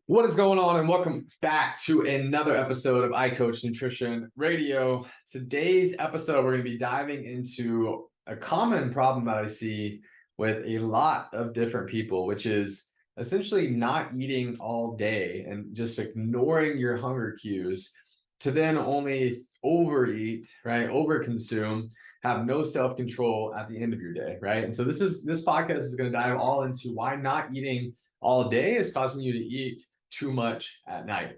What is going on, and welcome back to another episode of I Coach Nutrition Radio. Today's episode, we're going to be diving into a common problem that I see with a lot of different people, which is essentially not eating all day and just ignoring your hunger cues to then only overeat, right? Overconsume, have no self-control at the end of your day, right? And so this podcast is going to dive all into why not eating all day is causing you to eat too much at night.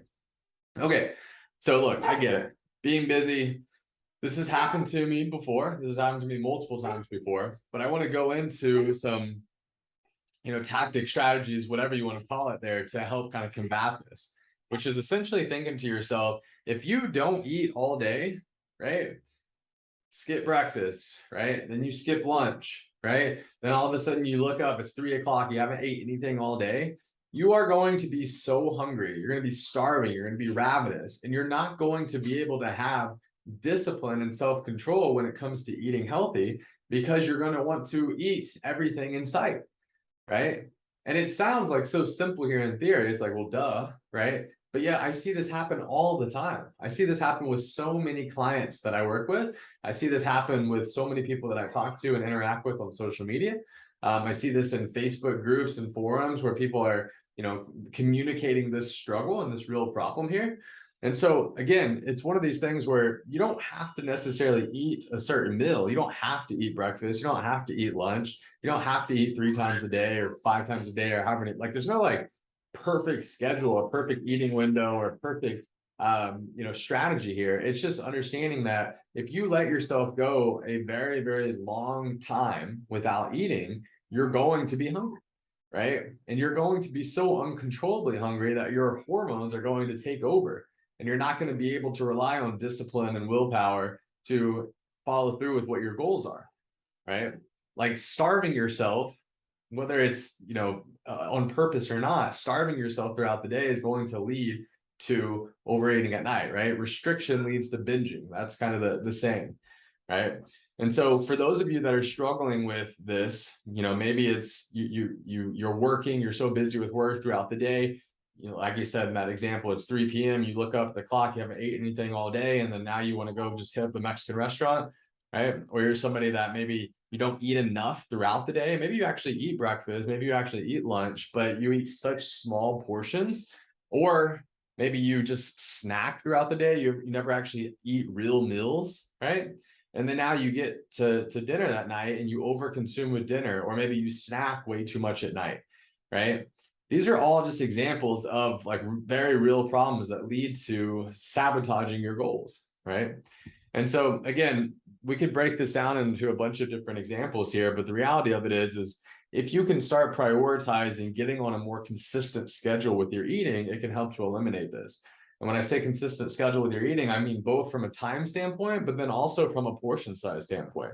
Okay, so look, I get it. Being busy, this has happened to me before. This has happened to me multiple times before, but I want to go into some, tactic strategies, whatever you want to call it there, to help kind of combat this, which is essentially thinking to yourself, if you don't eat all day, right? Skip breakfast, right? Then you skip lunch, right? Then all of a sudden you look up, it's 3 o'clock, you haven't ate anything all day. You are going to be so hungry. You're going to be starving. You're going to be ravenous, and you're not going to be able to have discipline and self-control when it comes to eating healthy, because you're going to want to eat everything in sight, right? And it sounds like so simple here in theory. It's like, well, duh, right? But yeah, I see this happen all the time. I see this happen with so many clients that I work with. I see this happen with so many people that I talk to and interact with on social media. I see this in Facebook groups and forums where people are, communicating this struggle and this real problem here. And so again, it's one of these things where you don't have to necessarily eat a certain meal. You don't have to eat breakfast. You don't have to eat lunch. You don't have to eat 3 times a day or 5 times a day or however many. Like, there's no like perfect schedule, a perfect eating window, or a perfect strategy here. It's just understanding that if you let yourself go a very, very long time without eating, you're going to be hungry, right? And you're going to be so uncontrollably hungry that your hormones are going to take over, and you're not going to be able to rely on discipline and willpower to follow through with what your goals are, right? Like starving yourself, whether it's on purpose or not, starving yourself throughout the day is going to lead to overeating at night, right? Restriction leads to binging. That's kind of the saying, right? And so for those of you that are struggling with this, maybe it's you're working, you're so busy with work throughout the day, like you said in that example, it's 3 p.m. You look up at the clock, you haven't ate anything all day, and then now you want to go just hit up the Mexican restaurant, right? Or you're somebody that maybe you don't eat enough throughout the day. Maybe you actually eat breakfast, maybe you actually eat lunch, but you eat such small portions. Or maybe you just snack throughout the day. You never actually eat real meals, right? And then now you get to dinner that night and you overconsume with dinner, or maybe you snack way too much at night, right? These are all just examples of like very real problems that lead to sabotaging your goals, right? And so again, we could break this down into a bunch of different examples here, but the reality of it is if you can start prioritizing getting on a more consistent schedule with your eating, it can help to eliminate this. And when I say consistent schedule with your eating, I mean both from a time standpoint, but then also from a portion size standpoint.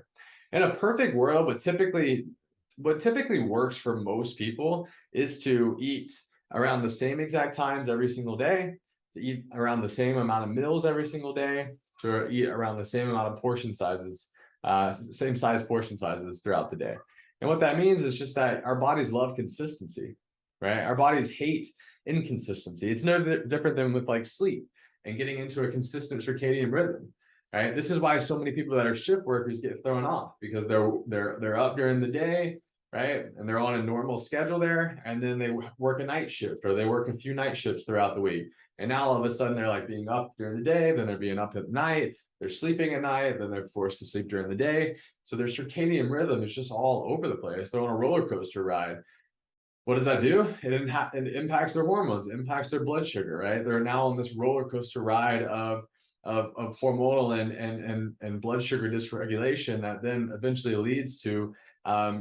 In a perfect world, what typically works for most people is to eat around the same exact times every single day, to eat around the same amount of meals every single day, to eat around the same amount of portion sizes, same size portion sizes throughout the day. And what that means is just that our bodies love consistency, right? Our bodies hate inconsistency. It's no different than with like sleep and getting into a consistent circadian rhythm, right? This is why so many people that are shift workers get thrown off, because they're up during the day, right? And they're on a normal schedule there, and then they work a night shift, or they work a few night shifts throughout the week. And now all of a sudden they're like being up during the day, then they're being up at night, they're sleeping at night, then they're forced to sleep during the day. So their circadian rhythm is just all over the place. They're on a roller coaster ride. What does that do? It impacts their hormones, it impacts their blood sugar, right? They're now on this roller coaster ride of hormonal and blood sugar dysregulation that then eventually leads to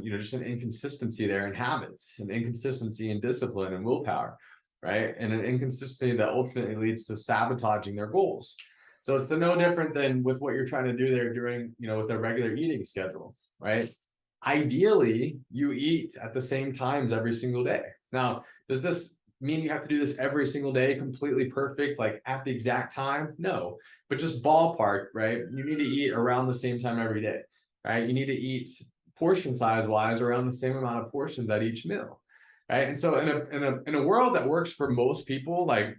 just an inconsistency there in habits, an inconsistency in discipline and willpower, right? And an inconsistency that ultimately leads to sabotaging their goals. So it's no different than with what you're trying to do there during, with a regular eating schedule, right? Ideally, you eat at the same times every single day. Now, does this mean you have to do this every single day, completely perfect, like at the exact time? No, but just ballpark, right? You need to eat around the same time every day, right? You need to eat portion size wise around the same amount of portions at each meal. right? And so in a world that works for most people, like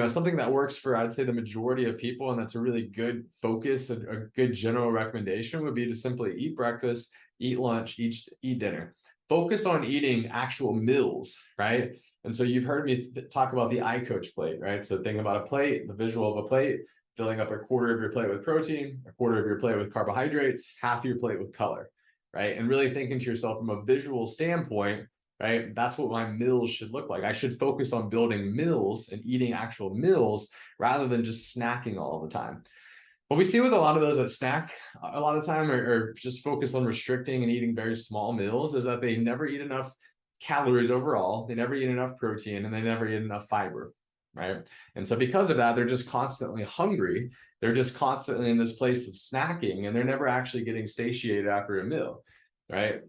something that works for, I'd say, the majority of people, and that's a really good focus, a good general recommendation would be to simply eat breakfast, eat lunch, eat dinner. Focus on eating actual meals, right? And so you've heard me talk about the iCoach plate, right? So think about a plate, the visual of a plate, filling up a quarter of your plate with protein, a quarter of your plate with carbohydrates, half of your plate with color, right? And really thinking to yourself from a visual standpoint, right? That's what my meals should look like. I should focus on building meals and eating actual meals rather than just snacking all the time. What we see with a lot of those that snack a lot of time or just focus on restricting and eating very small meals is that they never eat enough calories overall, they never eat enough protein, and they never eat enough fiber, right? And so because of that, they're just constantly hungry. They're just constantly in this place of snacking, and they're never actually getting satiated after a meal, right?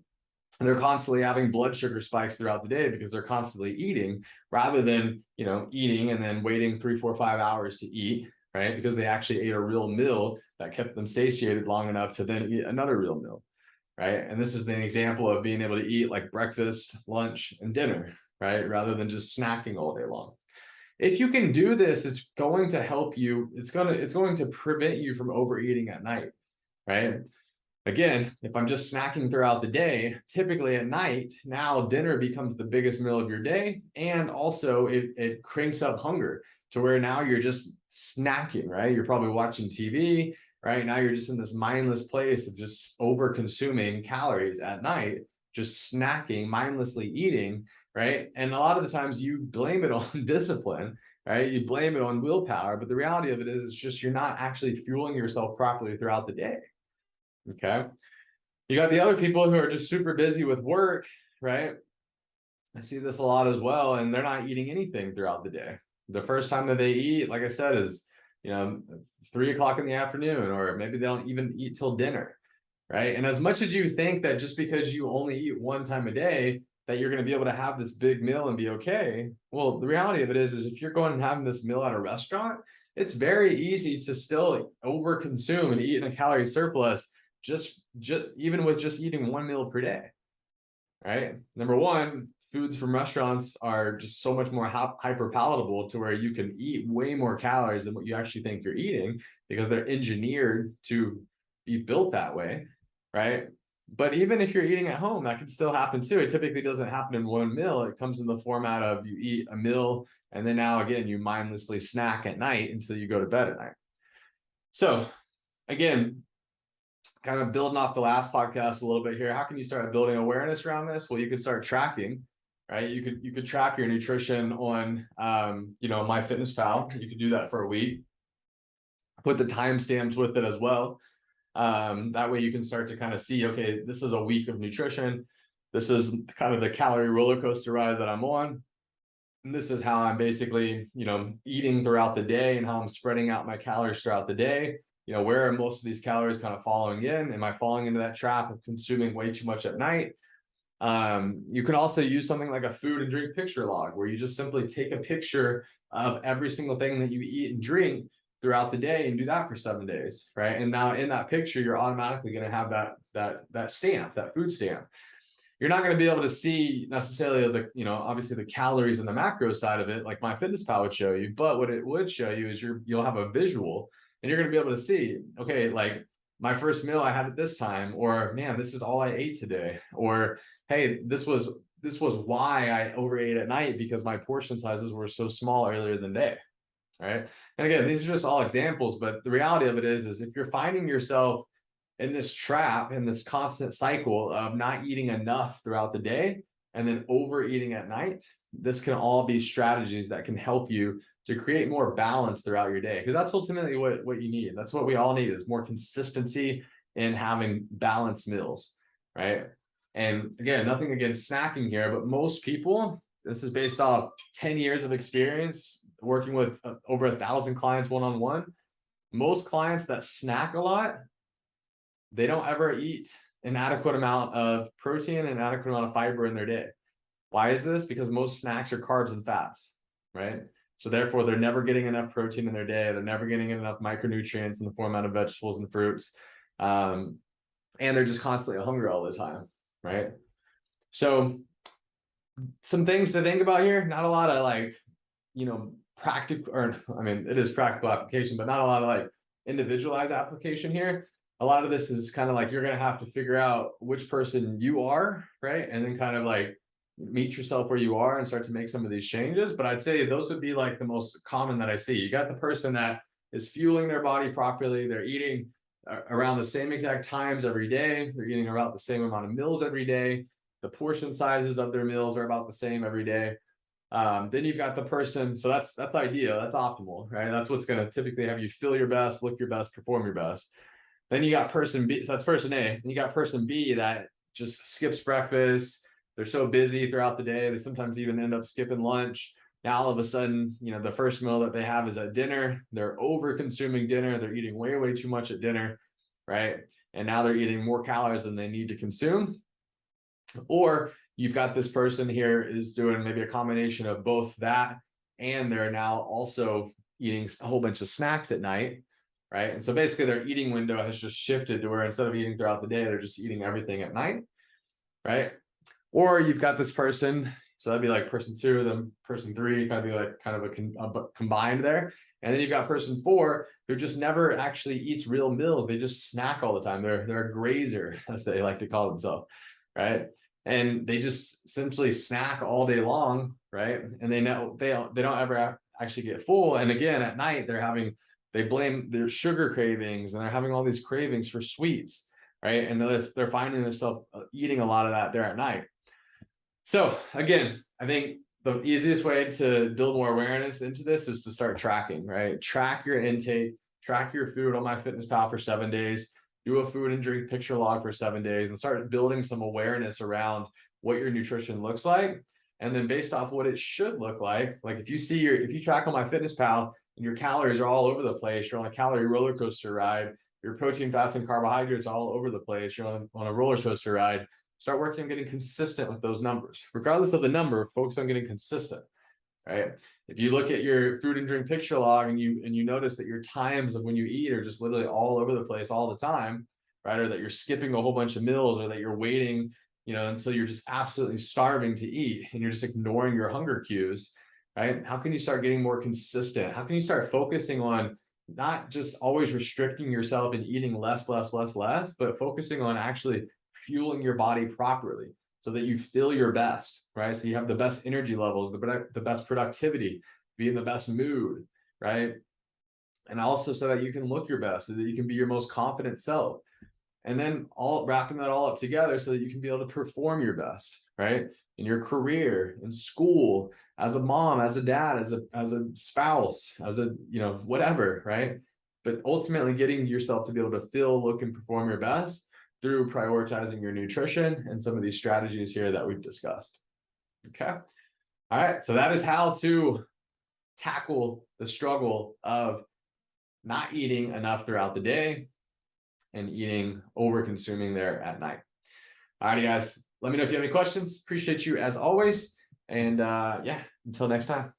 And they're constantly having blood sugar spikes throughout the day because they're constantly eating rather than, eating and then waiting 3, 4, 5 hours to eat, right? Because they actually ate a real meal that kept them satiated long enough to then eat another real meal, right? And this is an example of being able to eat like breakfast, lunch, and dinner, right? Rather than just snacking all day long. If you can do this, it's going to help you. It's going to prevent you from overeating at night, right? Again, if I'm just snacking throughout the day, typically at night, now dinner becomes the biggest meal of your day. And also it cranks up hunger to where now you're just snacking, right? You're probably watching TV, right? Now you're just in this mindless place of just over consuming calories at night, just snacking, mindlessly eating, right? And a lot of the times you blame it on discipline, right? You blame it on willpower, but the reality of it is it's just you're not actually fueling yourself properly throughout the day. Okay. You got the other people who are just super busy with work, right? I see this a lot as well, and they're not eating anything throughout the day. The first time that they eat, like I said, is 3 o'clock in the afternoon, or maybe they don't even eat till dinner, right? And as much as you think that just because you only eat one time a day, that you're going to be able to have this big meal and be okay. Well, the reality of it is if you're going and having this meal at a restaurant, it's very easy to still over consume and eat in a calorie surplus just even with just eating one meal per day, right? Number one, foods from restaurants are just so much more hyper palatable to where you can eat way more calories than what you actually think you're eating because they're engineered to be built that way, right? But even if you're eating at home, that can still happen too. It typically doesn't happen in one meal. It comes in the format of you eat a meal and then now again you mindlessly snack at night until you go to bed at night. So again, kind of building off the last podcast a little bit here, how can you start building awareness around this? Well, you could start tracking, right? You could track your nutrition on MyFitnessPal. You could do that for a week. Put the timestamps with it as well. That way you can start to kind of see, okay, this is a week of nutrition. This is kind of the calorie roller coaster ride that I'm on. And this is how I'm basically, eating throughout the day and how I'm spreading out my calories throughout the day. Where are most of these calories kind of falling in? Am I falling into that trap of consuming way too much at night? You can also use something like a food and drink picture log, where you just simply take a picture of every single thing that you eat and drink throughout the day and do that for 7 days, right? And now in that picture, you're automatically going to have that stamp, that food stamp. You're not going to be able to see necessarily obviously the calories and the macro side of it, like MyFitnessPal would show you. But what it would show you is you'll have a visual, and you're going to be able to see, okay, like my first meal I had at this time, or man, this is all I ate today, or hey, this was why I overate at night because my portion sizes were so small earlier in the day, right? And again, these are just all examples, but the reality of it is if you're finding yourself in this trap, in this constant cycle of not eating enough throughout the day and then overeating at night, this can all be strategies that can help you to create more balance throughout your day, because that's ultimately what you need. That's what we all need, is more consistency in having balanced meals, right? And again, nothing against snacking here, but most people, this is based off 10 years of experience working with over 1,000 clients one-on-one. Most clients that snack a lot, they don't ever eat an adequate amount of protein and an adequate amount of fiber in their day. Why is this? Because most snacks are carbs and fats, right? So therefore, they're never getting enough protein in their day. They're never getting enough micronutrients in the format of vegetables and fruits. And they're just constantly hungry all the time, right? So some things to think about here. Not a lot of like, practical, or I mean, it is practical application, but not a lot of like individualized application here. A lot of this is kind of like you're going to have to figure out which person you are, right? And then kind of like meet yourself where you are and start to make some of these changes. But I'd say those would be like the most common that I see. You got the person that is fueling their body properly. They're eating around the same exact times every day. They're eating about the same amount of meals every day. The portion sizes of their meals are about the same every day. Then you've got the person, so that's ideal, that's optimal, right? That's what's going to typically have you feel your best, look your best, perform your best. Then you got person B, so that's person A. Then you got person B that just skips breakfast. They're so busy throughout the day, they sometimes even end up skipping lunch. Now all of a sudden, the first meal that they have is at dinner. They're over consuming dinner. They're eating way too much at dinner, right? And now they're eating more calories than they need to consume. Or you've got this person here is doing maybe a combination of both that, and they're now also eating a whole bunch of snacks at night, right? And so basically their eating window has just shifted to where instead of eating throughout the day, they're just eating everything at night, right? Or you've got this person, so that'd be like person 2, then person 3, kind of be like kind of a combined there. And then you've got person 4 who just never actually eats real meals. They just snack all the time. They're a grazer, as they like to call themselves, right? And they just essentially snack all day long, right? And they know they don't ever actually get full. And again, at night they blame their sugar cravings, and they're having all these cravings for sweets, right? And they're finding themselves eating a lot of that there at night. So again, I think the easiest way to build more awareness into this is to start tracking, right? Track your intake, track your food on MyFitnessPal for 7 days, do a food and drink picture log for 7 days, and start building some awareness around what your nutrition looks like. And then based off what it should look like if you track on MyFitnessPal and your calories are all over the place, you're on a calorie roller coaster ride, your protein, fats, and carbohydrates all over the place, you're on a roller coaster ride, start working on getting consistent with those numbers. Regardless of the number, focus on getting consistent, right? If you look at your food and drink picture log and you notice that your times of when you eat are just literally all over the place all the time, right? Or that you're skipping a whole bunch of meals, or that you're waiting, until you're just absolutely starving to eat and you're just ignoring your hunger cues, right? How can you start getting more consistent? How can you start focusing on not just always restricting yourself and eating less, but focusing on actually fueling your body properly so that you feel your best, right? So you have the best energy levels, the best productivity, be in the best mood, right? And also so that you can look your best, so that you can be your most confident self. And then wrapping that all up together so that you can be able to perform your best, right? In your career, in school, as a mom, as a dad, as a spouse, as a, whatever, right? But ultimately getting yourself to be able to feel, look, and perform your best through prioritizing your nutrition and some of these strategies here that we've discussed. Okay. All right. So that is how to tackle the struggle of not eating enough throughout the day and over consuming there at night. All righty, guys. Let me know if you have any questions. Appreciate you as always. And yeah, until next time.